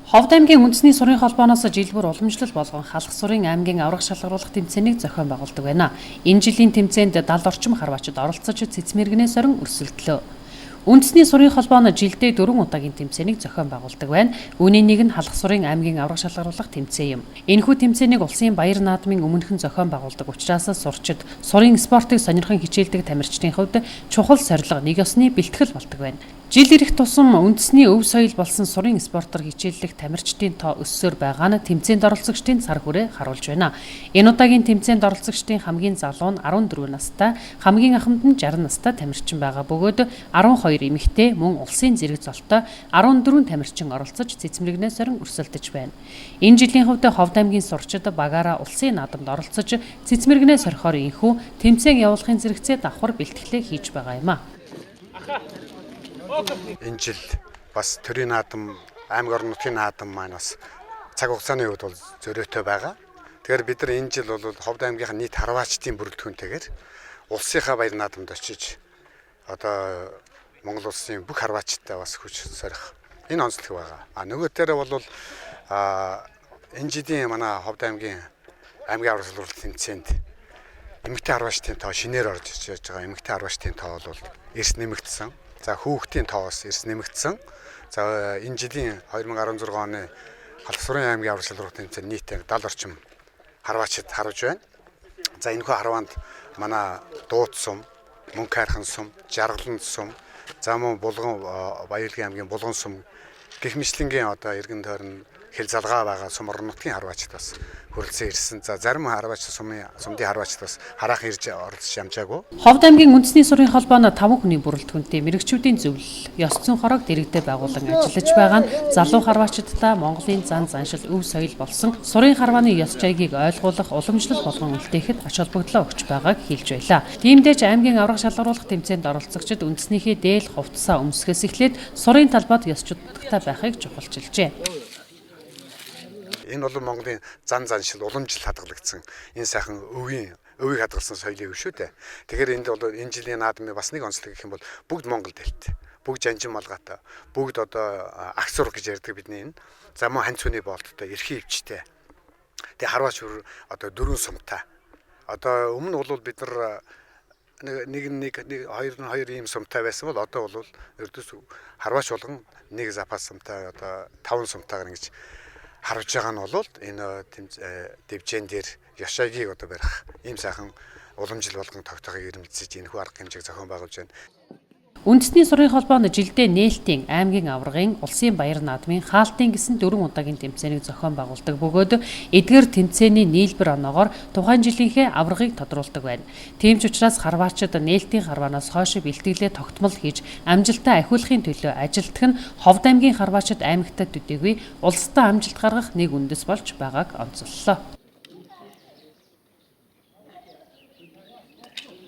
Ховд аймгийн үндэсний сурын холбооноос жил бүр уламжлал болгон халах сурын аймгийн аврах шалгаруулах тэмцээнийг зохион байгуулдаг байна. Энэ жилийн тэмцээнд 70 орчим харваачид оролцож цэцмэргэнээ сорин өрсөлдлөө. Үндэсний сурын холбоо нь жилдээ 4 удаагийн тэмцээнийг зохион байгуулдаг байна. Үүний нэг нь халах сурын аймгийн аврах шалгаруулах тэмцээн юм. Энэхүү тэмцээнийг улсын баяр наадмын өмнөхөн зохион байгуулдаг учраас сурчид сурын спортыг сонирхон хичээлдэг тамирчдын хувьд чухал сорилго нэг ёсны бэлтгэл болдог байна. Жил ирэх тусам үндэсний өв соёл болсон сурын спортоор хичээллэх тамирчдын тоо өссөөр байгаа нь тэмцээнд оролцогчдын цар хүрээ харуулж байна. Энэ удаагийн тэмцээнд оролцогчдын хамгийн залуу нь 14 настай, хамгийн ахмад нь 60 настай тамирчин байгаа бөгөөд 12 эмэгтэй мөн улсын зэрэг золтой 14 тамирчин оролцож цэцмэргэнээ сорин өрсөлдөж байна. Энэ жилийн хувьд Ховд аймгийн сурчид багаараа улсын наадамд оролцож цэцмэргэнээ сорихоор инхүү тэмцээн явуулахын зэрэгцээ давхар бэлтгэлээ хийж байгаа юм а. Энэ жил бас төрийн наадам, аймаг орон нутгийн наадам маань бас цаг хугацааны хувьд бол зөрөөтэй байгаа. Тэгэхээр бид нар энэ жил бол Ховд аймгийнхаа нийт харваачдын бүрэлдэхүүнтэйгээр улсынхаа баяр наадамд очиж одоо Монгол улсын бүх харваачтай бас хүч сорих энэ онцлог байгаа. Нөгөө таараа бол энэ жилийн манай Ховд аймгийн аймгийн аврах шалгаруулалт тэмцээнд эмэгтэй харваачдын тоо шинээр орж иж байгаа. Эмэгтэй харваачдын тоо бол эрс нэмэгдсэн. За хүүхдийн тоос эрс нэмэгдсэн. За энэ жилийн 2016 оны халах сурын аймгийн аврах шалгаруулалт тэмцээнд нийтээр 70 орчим харваачид харж байна. За энэхүү харваанд манай дууд сум, мөнх хайрхан сум, жаргалан сум, за мөн булган Баярлагын аймгийн булган сум гэх мэтлэнгийн одоо эргэн тойрон хэл залгаа байгаа сум орон нутгийн харваачид бас хүрэлцэн ирсэн. За зарим харваач сумдын харваачид бас хараахан ирж оролцож ямжаагүй. Ховд аймгийн үндэсний сурын холбоо нь 5 хүний бүрэлдэхүүнтэй мэрэгчүүдийн зөвлөл, ёс зүйн хорог дэргэдээ байгуулан ажиллаж байгаа нь залуу харваачидтай Монголын зан заншил өв соёл болсон сурын харвааны ёс жайгийг ойлгуулах уламжлал болгон үлдээхэд ач холбогдлоо өгч байгааг хэлж байлаа. Тиймдээ ч аймгийн аврах шалгаруулах тэмцээнд оролцогчид үндэснийхээ дээл хувцсаа өмсгөөс эхлээд сурын талбайд ёсчудтай байхыг чухалчилжээ. Энэ бол Монголын зан заншил уламжлал хадгалагдсан энэ сайхан өвийг хадгалсан соёлын өв шүү дээ. Тэгэхээр энд бол энэ жилийн наадмын бас нэг онцлог гэх юм бол бүгд Монгол дэлт, бүгд жанжин малгайтай, бүгд одоо агсуур гэж ярьдаг бидний энэ. За мөн хань цүний болттой, эрхийн өвчтэй. Тэгээ харваач одоо дөрвөн сумтай. Одоо өмнө бол бид нар хоёр ийм сумтай байсан бол одоо бол ердөөс харваач болгон нэг запас сумтай одоо 5 сумтайгаар ингэж харж байгаа нь бол энэ дэвжэн дээр яшаагийг одоо барих ийм сайхан уламжлал болгон тогтоохыг эрмэлзэж энэхүү арга хэмжээг зохион байгуулж байна. Үндэсний сурын холбоо нь жилдээ нээлтийн аймгийн аврагын улсын баяр наадмын хаалтын гэсэн 4 удаагийн тэмцээнийг зохион байгуулдаг бөгөөд эдгээр тэмцээний нийлбэр оноогоор тухайн жилийнхээ аврагыг тодруулдаг байна. Тийм ч учраас харваачид нээлтийн харваанаас хойш бэлтгэлээ тогтмол хийж амжилтаа ахиулахын төлөө ажилтдаг нь Ховд аймгийн харваачид аймагтад төдийгүй улстай амжилт гаргах нэг үндэс болж байгааг онцоллоо.